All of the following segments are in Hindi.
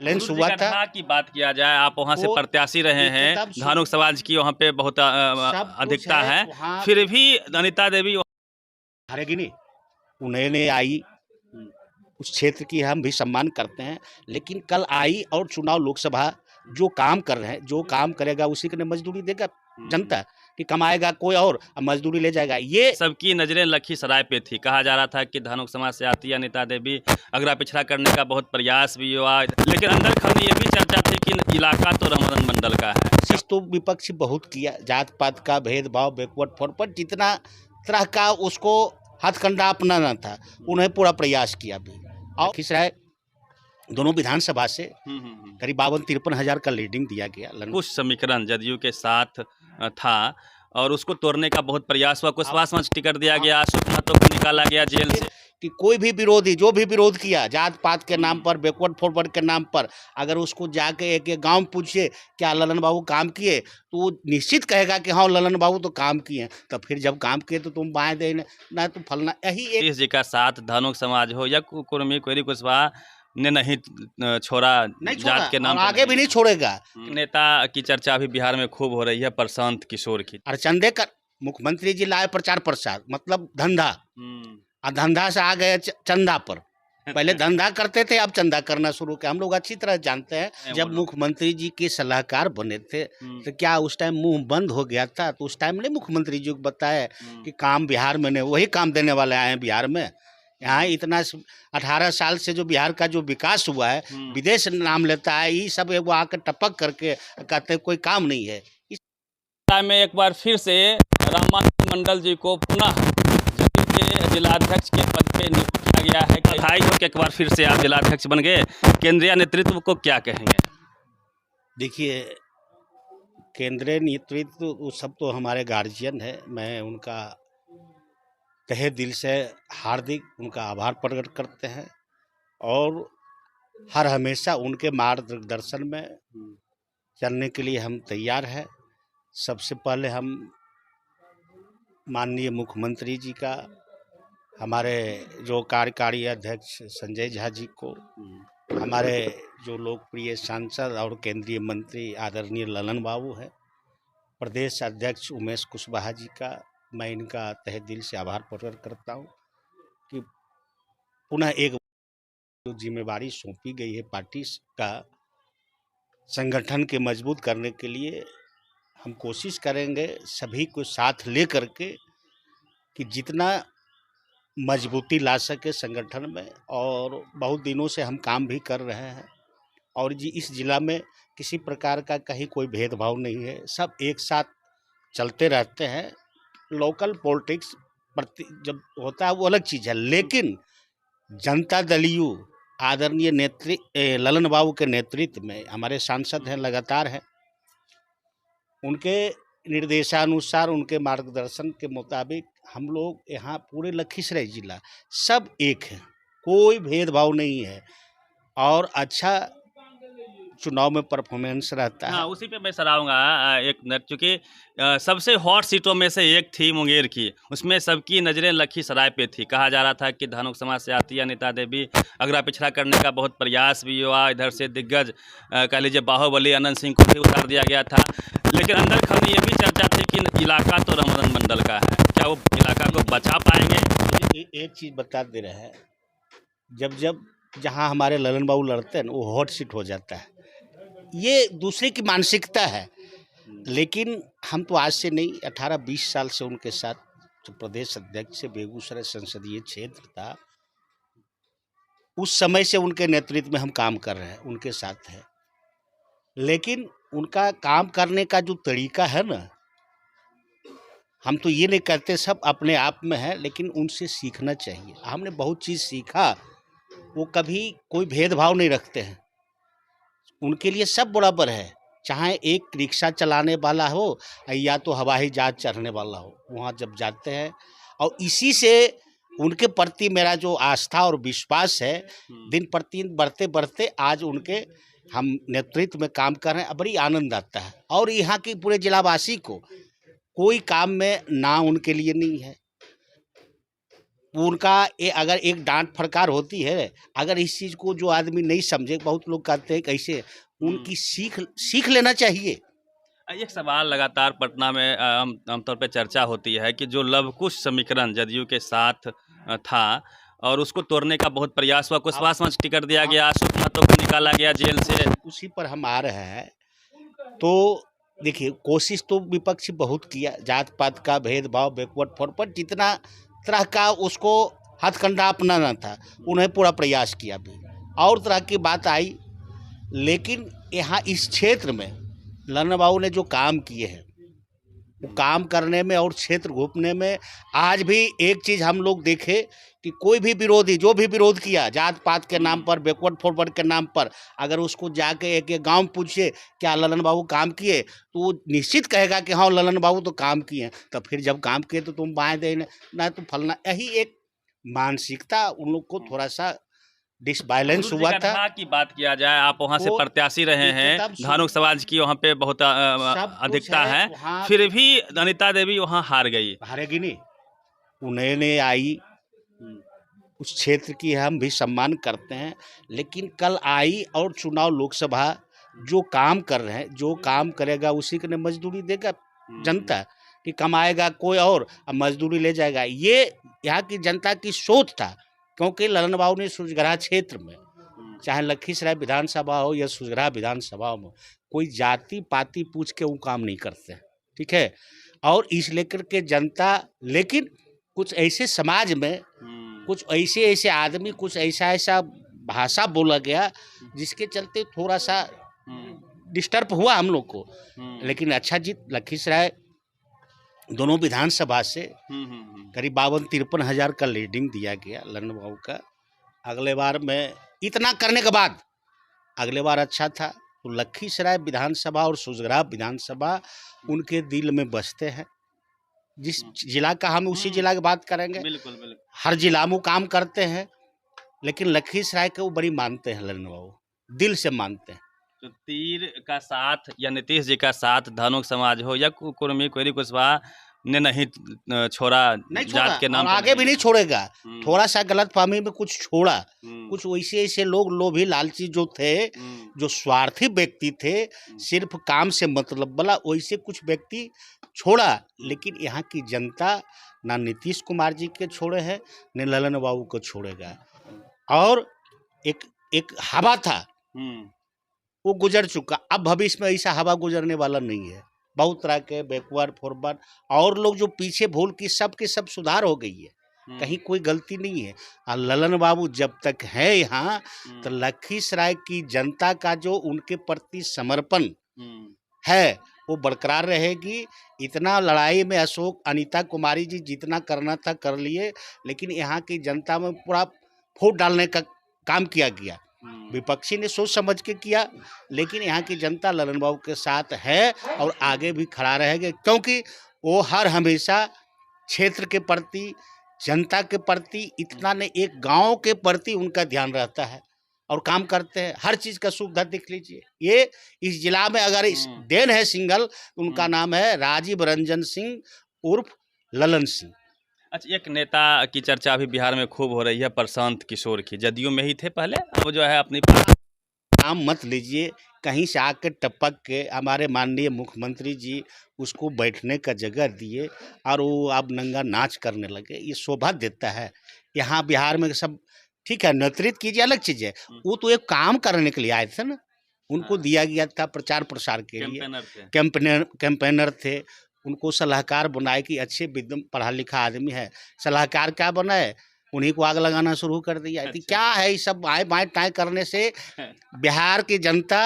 बैलेंस हुआ था। की बात किया जाए, आप वहाँ से प्रत्याशी रहे हैं, धानुक समाज की वहाँ पे बहुत अधिकता है, फिर भी अनिता देवी हारेगी नहीं। उन्हें नहीं आई, उस क्षेत्र की हम भी सम्मान करते हैं, लेकिन कल आई और चुनाव लोकसभा जो काम कर रहे हैं, जो काम करेगा उसी को मजदूरी देगा जनता, कि कमाएगा कोई और मजदूरी ले जाएगा। ये सबकी नजरें लखीसराय पे थी। कहा जा रहा था कि धानुक समाज से आती अनिता देवी, अगला पिछड़ा करने का बहुत प्रयास भी हुआ, लेकिन अंदर खबर ये भी चर्चा थी कि इलाका तो रमन मंडल का है। इस तो विपक्ष बहुत किया, जात पात का भेदभाव, बैकवर्ड फॉरवर्ड जितना तरह का उसको हथकंडा अपनाना था, उन्हें पूरा प्रयास किया भी। और लखीसराय दोनों विधानसभा से करीब 52-53 हज़ार का लीडिंग दिया गया। कुछ समीकरण जदयू के साथ था और उसको तोड़ने का बहुत प्रयास हुआ। कुशवाहा में टिकट दिया गया, अशोक महतो को निकाला गया जेल से। कि कोई भी विरोधी जो भी विरोध किया जात पात के नाम पर, बैकवर्ड फॉरवर्ड के नाम पर, अगर उसको जाके एक गांव में पूछिए क्या ललन बाबू काम किए, तो वो निश्चित कहेगा कि हाँ ललन बाबू तो काम किए। तो फिर जब काम किए तो तुम बाएं दे ना तो फलना। यही एक जी का साथ धानुक समाज हो या कुर्मी कोयरी कुशवाहा ने नहीं छोड़ा, जात के नाम आगे भी नहीं छोड़ेगा। नेता की चर्चा अभी बिहार में खूब हो रही है, प्रशांत किशोर की। और चंदे का मुख्यमंत्री जी लाए प्रचार प्रसार, मतलब धंधा, और धंधा से आ गए चंदा पर। पहले धंधा करते थे, अब चंदा करना शुरू किया। हम लोग अच्छी तरह जानते हैं, जब मुख्यमंत्री जी के सलाहकार बने थे तो क्या उस टाइम मुंह बंद हो गया था? तो उस टाइम नहीं मुख्यमंत्री जी को बताया कि काम बिहार में नहीं, वही काम देने वाले आए हैं बिहार में। यहाँ इतना 18 साल से जो बिहार का जो विकास हुआ है, विदेश नाम लेता है, ये सब वो आकर टपक करके कहते कोई काम नहीं है। इस में एक बार फिर से रामानंद मंडल जी को पुनः जिलाध्यक्ष के पद पे नियुक्त किया गया है। बधाई हो कि एक बार फिर से आप जिलाध्यक्ष बन गए। केंद्रीय नेतृत्व को क्या कहेंगे? देखिए, केंद्रीय नेतृत्व वो सब तो हमारे गार्जियन है, मैं उनका तहे दिल से हार्दिक उनका आभार प्रकट करते हैं और हर हमेशा उनके मार्गदर्शन में चलने के लिए हम तैयार हैं। सबसे पहले हम माननीय मुख्यमंत्री जी का, हमारे जो कार्यकारी अध्यक्ष संजय झा जी को, हमारे जो लोकप्रिय सांसद और केंद्रीय मंत्री आदरणीय ललन बाबू हैं, प्रदेश अध्यक्ष उमेश कुशवाहा जी का मैं इनका तहे दिल से आभार प्रकट करता हूं कि पुनः एक जो जिम्मेवारी सौंपी गई है पार्टी का संगठन के मजबूत करने के लिए, हम कोशिश करेंगे सभी को साथ ले करके कि जितना मजबूती ला सके संगठन में। और बहुत दिनों से हम काम भी कर रहे हैं और जी इस जिला में किसी प्रकार का कहीं कोई भेदभाव नहीं है, सब एक साथ चलते रहते हैं। लोकल पॉलिटिक्स जब होता है वो अलग चीज़ है, लेकिन जनता दलीय आदरणीय ललन बाबू के नेतृत्व में हमारे सांसद हैं, लगातार हैं, उनके निर्देशानुसार, उनके मार्गदर्शन के मुताबिक हम लोग यहाँ पूरे लखीसराय जिला सब एक है, कोई भेदभाव नहीं है और अच्छा चुनाव में परफॉर्मेंस रहता है। हाँ, उसी पे मैं सराहूंगा। एक चूँकि सबसे हॉट सीटों में से एक थी मुंगेर की, उसमें सबकी नज़रें लखीसराय पे थी। कहा जा रहा था कि धानुक समाज से आती अनिता देवी, अगला पिछड़ा करने का बहुत प्रयास भी हुआ। इधर से दिग्गज कह लीजिए बाहुबली अनंत सिंह को भी उतार दिया गया था, लेकिन अंदर खबर ये भी चर्चा थी कि इलाका तो रमन मंडल का है, क्या वो इलाका को बचा पाएंगे? एक चीज़ बता दे रहे हैं, जब जहाँ हमारे ललन बाबू लड़ते हैं वो हॉट सीट हो जाता है, ये दूसरे की मानसिकता है। लेकिन हम तो आज से नहीं, 18-20 साल से उनके साथ जो प्रदेश अध्यक्ष से बेगूसराय संसदीय क्षेत्र था, उस समय से उनके नेतृत्व में हम काम कर रहे हैं, उनके साथ हैं। लेकिन उनका काम करने का जो तरीका है ना, हम तो ये नहीं कहते सब अपने आप में है, लेकिन उनसे सीखना चाहिए। हमने बहुत चीज़ सीखा, वो कभी कोई भेदभाव नहीं रखते हैं, उनके लिए सब बराबर है, चाहे एक रिक्शा चलाने वाला हो या तो हवाई जहाज चढ़ने वाला हो, वहाँ जब जाते हैं। और इसी से उनके प्रति मेरा जो आस्था और विश्वास है दिन प्रतिदिन बढ़ते बढ़ते आज उनके हम नेतृत्व में काम कर रहे हैं, बड़ी आनंद आता है। और यहाँ की पूरे जिलावासी को कोई काम में ना उनके लिए नहीं है, उनका ये अगर एक डांट फटकार होती है, अगर इस चीज़ को जो आदमी नहीं समझे, बहुत लोग कहते हैं कैसे, उनकी सीख लेना चाहिए। एक सवाल लगातार पटना में आमतौर पे चर्चा होती है कि जो लव-कुश समीकरण जदयू के साथ था और उसको तोड़ने का बहुत प्रयास हुआ, कुशवाहा समाज को टिकट दिया गया, अशोक महतो को निकाला गया जेल से। उसी पर हम आ रहे हैं। तो देखिए, कोशिश तो विपक्षी बहुत किया, जात पात का भेदभाव, बैकवर्ड फॉरवर्ड, जितना तरह का उसको हथकंडा अपनाना था उन्हें पूरा प्रयास किया भी, और तरह की बात आई। लेकिन यहाँ इस क्षेत्र में ललन बाबू ने जो काम किए हैं, वो काम करने में और क्षेत्र घूमने में, आज भी एक चीज़ हम लोग देखे कि कोई भी विरोधी जो भी विरोध किया जात पात के नाम पर, बैकवर्ड फॉरवर्ड के नाम पर, अगर उसको जाके एक एक गाँव पूछिए क्या ललन बाबू काम किए, तो वो निश्चित कहेगा कि हाँ ललन बाबू तो काम किए हैं। तो फिर जब काम किए तो तुम बाएं देने ना, तो फलना, यही एक मानसिकता उन लोग को थोड़ा सा डिसबैलेंस हुआ था। की बात किया जाए, आप वहाँ से प्रत्याशी रहे हैं, धानुक समाज की वहाँ पे बहुत अधिकता है, फिर भी अनिता देवी वहाँ हार गई। हारेगी नहीं, उन्हें आई, उस क्षेत्र की हम भी सम्मान करते हैं, लेकिन कल आई और चुनाव लोकसभा जो काम कर रहे हैं, जो काम करेगा उसी के लिए मजदूरी देगा जनता, कि कमाएगा कोई और अब मजदूरी ले जाएगा। ये यहाँ की जनता की सोच था, क्योंकि ललन बाबू ने सुजगरा क्षेत्र में, चाहे लखीसराय विधानसभा हो या सुजगरा विधानसभा में, कोई जाति पाति पूछ के वो काम नहीं करते, ठीक है। और इस लेकर के जनता, लेकिन कुछ ऐसे समाज में कुछ ऐसे आदमी, कुछ ऐसा भाषा बोला गया जिसके चलते थोड़ा सा डिस्टर्ब हुआ हम लोग को। लेकिन अच्छा जीत, लखीसराय दोनों विधानसभा से करीब 52-53 हज़ार का लीडिंग दिया गया ललन बाबू का। अगले बार में इतना करने के बाद अगले बार अच्छा था, तो लखीसराय विधानसभा और सुजगरा विधानसभा उनके दिल में बसते हैं। जिस जिला का हम उसी जिला की बात करेंगे, बिल्कुल बिल्कुल, हर जिला में काम करते हैं, लेकिन लखीसराय को बड़ी मानते हैं ललन बाबू, दिल से मानते हैं। तो तीर का साथ या नीतीश जी का साथ धानुक समाज हो या कुर्मी कोयरी कुशवाहा ने नहीं छोड़ा, जात के नाम, आगे भी नहीं छोड़ेगा। थोड़ा सा गलत फहमी में कुछ छोड़ा, कुछ वैसे ऐसे लोग लोभी लालची जो थे, जो स्वार्थी व्यक्ति थे, सिर्फ काम से मतलब वाला, वैसे कुछ व्यक्ति छोड़ा। लेकिन यहाँ की जनता ना नीतीश कुमार जी के छोड़े हैं, न ललन बाबू को छोड़ेगा। और एक हवा था वो गुजर चुका, अब भविष्य में ऐसा हवा गुजरने वाला नहीं है। बहुत तरह के बैकवर्ड फॉरवर्ड और लोग जो पीछे भूल की सब के सब सुधार हो गई है, कहीं कोई गलती नहीं है। और ललन बाबू जब तक है यहाँ, तो लखीसराय की जनता का जो उनके प्रति समर्पण है वो बरकरार रहेगी। इतना लड़ाई में अशोक अनीता कुमारी जी जितना करना था कर लिए, लेकिन यहाँ की जनता में पूरा फूट डालने का काम किया गया। विपक्षी ने सोच समझ के किया, लेकिन यहाँ की जनता ललन बाबू के साथ है और आगे भी खड़ा रहेगा, क्योंकि वो हर हमेशा क्षेत्र के प्रति, जनता के प्रति, इतना ने एक गांव के प्रति उनका ध्यान रहता है और काम करते हैं। हर चीज़ का सुविधा देख लीजिए, ये इस जिला में अगर इस देन है सिंगल, उनका नाम है राजीव रंजन सिंह उर्फ ललन सिंह। अच्छा, एक नेता की चर्चा अभी बिहार में खूब हो रही है, प्रशांत किशोर की, जदयू में ही थे पहले, अब जो है अपनी नाम मत लीजिए, कहीं से आके टपक के हमारे माननीय मुख्यमंत्री जी उसको बैठने का जगह दिए और वो अब नंगा नाच करने लगे। ये शोभा देता है। यहाँ बिहार में सब ठीक है, नेतृत्व कीजिए अलग चीज़ है, वो तो एक काम करने के लिए आए थे ना, उनको दिया गया था प्रचार प्रसार के लिए, कैंपेनर थे, उनको सलाहकार बनाए कि अच्छे विद्वान पढ़ा लिखा आदमी है, सलाहकार क्या बनाए, उन्हीं को आग लगाना शुरू कर दिया। अच्छा। क्या है ये सब आए बाएं टाएं करने से बिहार की जनता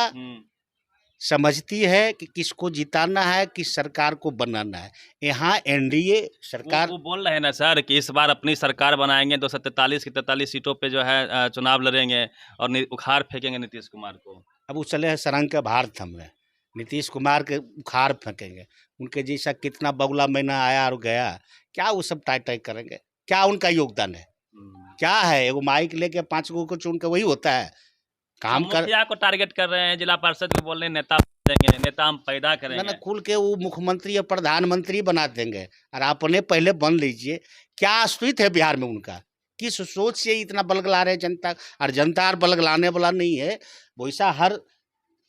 समझती है कि किसको जिताना है, किस सरकार को बनाना है। यहाँ एनडीए सरकार वो बोल रहे हैं ना सर कि इस बार अपनी सरकार बनाएंगे, 243 की 43 सीटों पे जो है चुनाव लड़ेंगे और उखाड़ फेंकेंगे नीतीश कुमार को। अब वो चले हैं सरंग का भार थमने, नीतीश कुमार के उखाड़ फेंकेंगे। उनके जैसा कितना बगुला महीना आया और गया, क्या वो सब टाई टाई करेंगे? क्या उनका योगदान है? क्या है? वो माइक लेके 5 गो को चुन के वही होता है काम कर। मुखिया को टारगेट कर रहे हैं, जिला पार्षद को बोल रहे हैं, नेता देंगे, नेता हम पैदा ना करेंगे। खुल के वो मुख्यमंत्री और प्रधानमंत्री बना देंगे और अपने पहले बन लीजिए। क्या अस्तित्व है बिहार में उनका? किस सोच से इतना बलगला रहे जनता? और जनता और बलगलाने वाला नहीं है। वैसा हर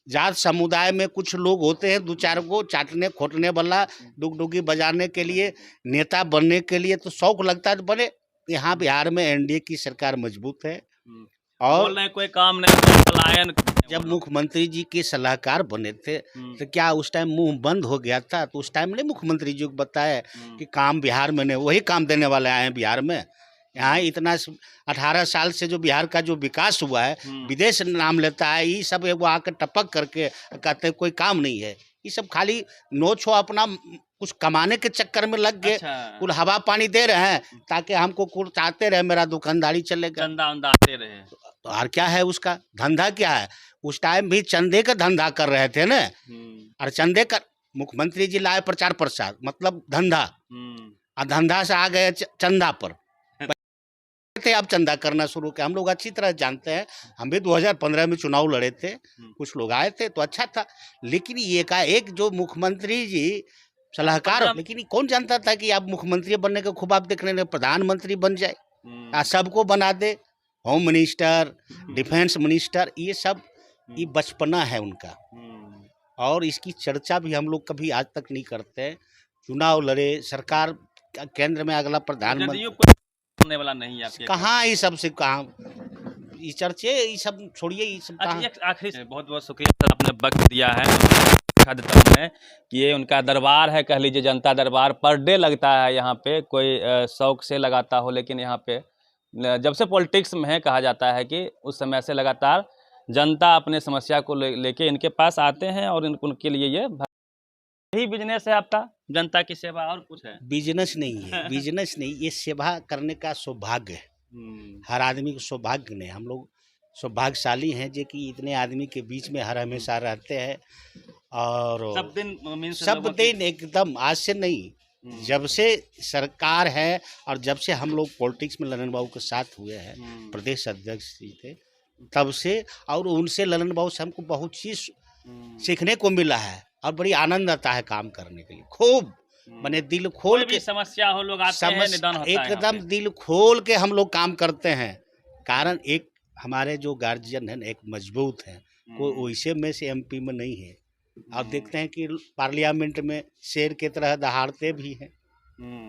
जात समुदाय में कुछ लोग होते हैं, दो चार को चाटने खोटने वाला, डुगडुगी बजाने के लिए, नेता बनने के लिए तो शौक लगता है तो बने। यहाँ बिहार में एनडीए की सरकार मजबूत है। बोल और रहे हैं कोई काम नहीं किया, पलायन जब मुख्यमंत्री जी के सलाहकार बने थे तो क्या उस टाइम मुंह बंद हो गया था? तो उस टाइम नहीं मुख्यमंत्री जी को बताया कि काम बिहार में नहीं, वही काम देने वाले आए हैं बिहार में। यहाँ इतना 18 साल से जो बिहार का जो विकास हुआ है, विदेश नाम लेता है, ये सब वो आकर टपक करके कहते हैं कोई काम नहीं है। ये सब खाली नोच हो अपना कुछ कमाने के चक्कर में लग गए। अच्छा। कुल हवा पानी दे रहे हैं ताकि हमको कुल चाहते रहे, मेरा दुकानदारी चलेगा। चंदा उंदा आते रहे। तो और क्या है उसका धंधा? क्या है? उस टाइम भी चंदे का धंधा कर रहे थे ना। और चंदे का मुख्यमंत्री जी लाए प्रचार प्रसार, मतलब धंधा। और धंधा से आ गए चंदा पर थे। अब चंदा करना शुरू किया। हम लोग अच्छी तरह जानते हैं, हम भी 2015 में चुनाव लड़े थे, कुछ लोग आए थे तो अच्छा था। लेकिन ये का एक जो मुख्यमंत्री जी सलाहकार, लेकिन कौन जानता था कि आप मुख्यमंत्री बनने के खूब आप देखने प्रधानमंत्री बन जाए, सबको बना दे, होम मिनिस्टर, डिफेंस मिनिस्टर, ये सब ये बचपना है उनका। और इसकी चर्चा भी हम लोग कभी आज तक नहीं करते। चुनाव लड़े, सरकार केंद्र में अगला प्रधानमंत्री होने वाला नहीं है। कहाँ ये सब से कहाँ ये चर्चे, ये सब छोड़िए, ये सब कहाँ। अच्छा, आखिरी बहुत बहुत शुक्रिया सर, आपने वक्त दिया है। दिखा देता हूँ मैं कि ये उनका दरबार है, कह लीजिए जनता दरबार। पर डे लगता है यहाँ पे, कोई शौक से लगाता हो, लेकिन यहाँ पे जब से पॉलिटिक्स में है कहा जाता है कि उस समय से लगातार जनता अपने समस्या को लेके इनके पास आते हैं और उनके लिए यही बिजनेस है आपका, जनता की सेवा, और कुछ है? बिजनेस नहीं है, बिजनेस नहीं, ये सेवा करने का सौभाग्य है। हर आदमी को सौभाग्य नहीं। हम लोग सौभाग्यशाली हैं जो कि इतने आदमी के बीच में हर हमेशा रहते हैं। और सब दिन एकदम आज से नहीं, जब से सरकार है और जब से हम लोग पॉलिटिक्स में ललन बाबू के साथ हुए हैं, प्रदेश अध्यक्ष जी थे तब से, और उनसे ललन बाबू से हमको बहुत चीज सीखने को मिला है और बड़ी आनंद आता है काम करने के लिए। खूब मैंने दिल खोल के, समस्या हो लोग आते हैं, निदान होता है एकदम दिल खोल के हम लोग काम करते हैं। कारण एक हमारे जो गार्जियन है एक मजबूत है, कोई वैसे में से एमपी में नहीं है। आप देखते हैं कि पार्लियामेंट में शेर की तरह दहाड़ते भी हैं।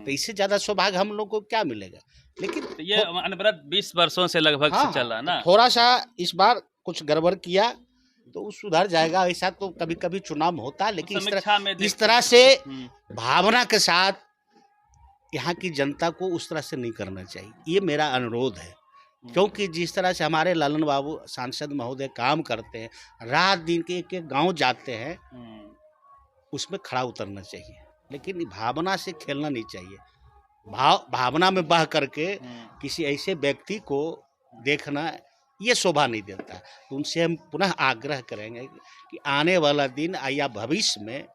तो इससे ज्यादा सौभाग्य हम लोग को क्या मिलेगा? लेकिन तो ये अनवरत 20 वर्षों से लगभग से चल रहा है ना। थोड़ा सा इस बार कुछ गड़बड़ किया तो वो सुधर जाएगा। ऐसा तो कभी कभी चुनाव होता है, लेकिन इस तरह से भावना के साथ यहाँ की जनता को उस तरह से नहीं करना चाहिए। ये मेरा अनुरोध है, क्योंकि जिस तरह से हमारे लालन बाबू सांसद महोदय काम करते हैं, रात दिन के एक गांव जाते हैं, उसमें खड़ा उतरना चाहिए। लेकिन भावना से खेलना नहीं चाहिए। भावना में बह करके किसी ऐसे व्यक्ति को देखना ये शोभा नहीं देता। तो उनसे हम पुनः आग्रह करेंगे कि आने वाला दिन या भविष्य में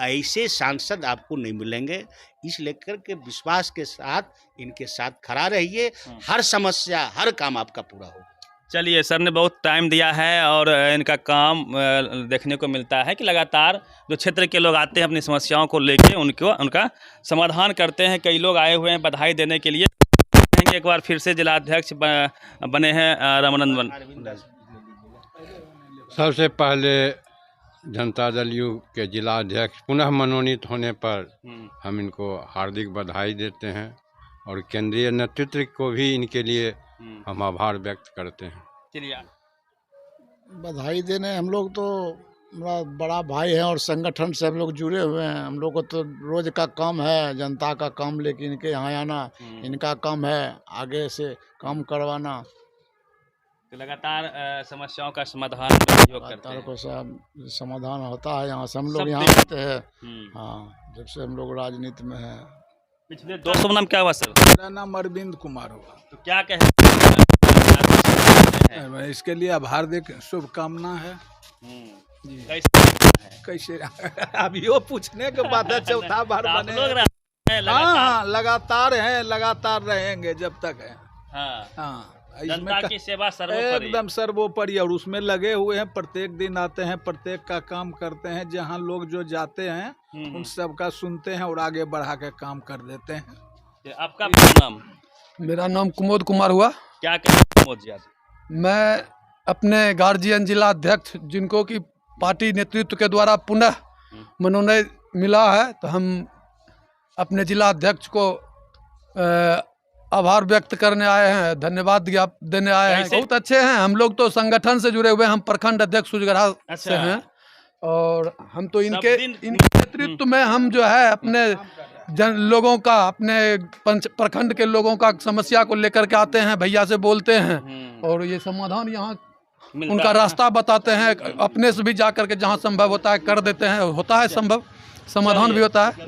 ऐसे सांसद आपको नहीं मिलेंगे। इस लेकर के विश्वास के साथ इनके साथ खड़ा रहिए, हर समस्या हर काम आपका पूरा हो। चलिए, सर ने बहुत टाइम दिया है और इनका काम देखने को मिलता है कि लगातार जो क्षेत्र के लोग आते हैं अपनी समस्याओं को लेके उनका समाधान करते हैं। कई लोग आए हुए हैं बधाई देने के लिए। एक बार फिर से जिलाध्यक्ष बने हैं रामानंद। सबसे पहले जनता दल यू के जिलाध्यक्ष पुनः मनोनीत होने पर हम इनको हार्दिक बधाई देते हैं और केंद्रीय नेतृत्व को भी इनके लिए हम आभार व्यक्त करते हैं। चलिए, बधाई देने हम लोग तो मेरा बड़ा भाई है और संगठन से हम लोग जुड़े हुए हैं। हम लोग को तो रोज का काम है जनता का काम, लेकिन इनके यहाँ आना इनका काम है आगे से काम करवाना। तो लगातार समस्याओं का समाधान करते हैं। समाधान होता है यहाँ से। हम लोग यहाँ आते हैं, हाँ, जब से हम लोग राजनीति में हैं। पिछले 200 नाम क्या हुआ सर? मेरा नाम अरविंद कुमार हुआ। तो क्या कहें इसके लिए हार्दिक शुभकामना है। कैसे अभी वो पूछने के बाद चौथा बार बने। हाँ, लगातार हैं, लगातार रहेंगे जब तक है। हाँ, जनता की सेवा सर्वोपरि। एकदम सर्वोपरि, और उसमें लगे हुए हैं। प्रत्येक दिन आते हैं, प्रत्येक का काम करते हैं। जहाँ लोग जो जाते हैं उन सब का सुनते हैं और आगे बढ़ा के काम कर देते हैं। आपका पूरा नाम? मेरा नाम कुमोद कुमार हुआ। क्या कहते हैं जी आप? मैं अपने गार्जियन जिला अध्यक्ष जिनको कि पार्टी नेतृत्व के द्वारा पुनः मनोनयन मिला है, तो हम अपने जिला अध्यक्ष को आभार व्यक्त करने आए हैं, धन्यवाद देने आए हैं। बहुत अच्छे हैं, हम लोग तो संगठन से जुड़े हुए हैं। हम प्रखंड अध्यक्ष सुजगढ़ा से हैं और हम तो इनके नेतृत्व में हम जो है अपने लोगों का, अपने प्रखंड के लोगों का समस्या को लेकर के आते हैं, भैया से बोलते हैं और ये समाधान यहाँ उनका रास्ता बताते हैं। अपने से भी जा करके जहाँ संभव होता है कर देते हैं, होता है संभव, समाधान भी होता है।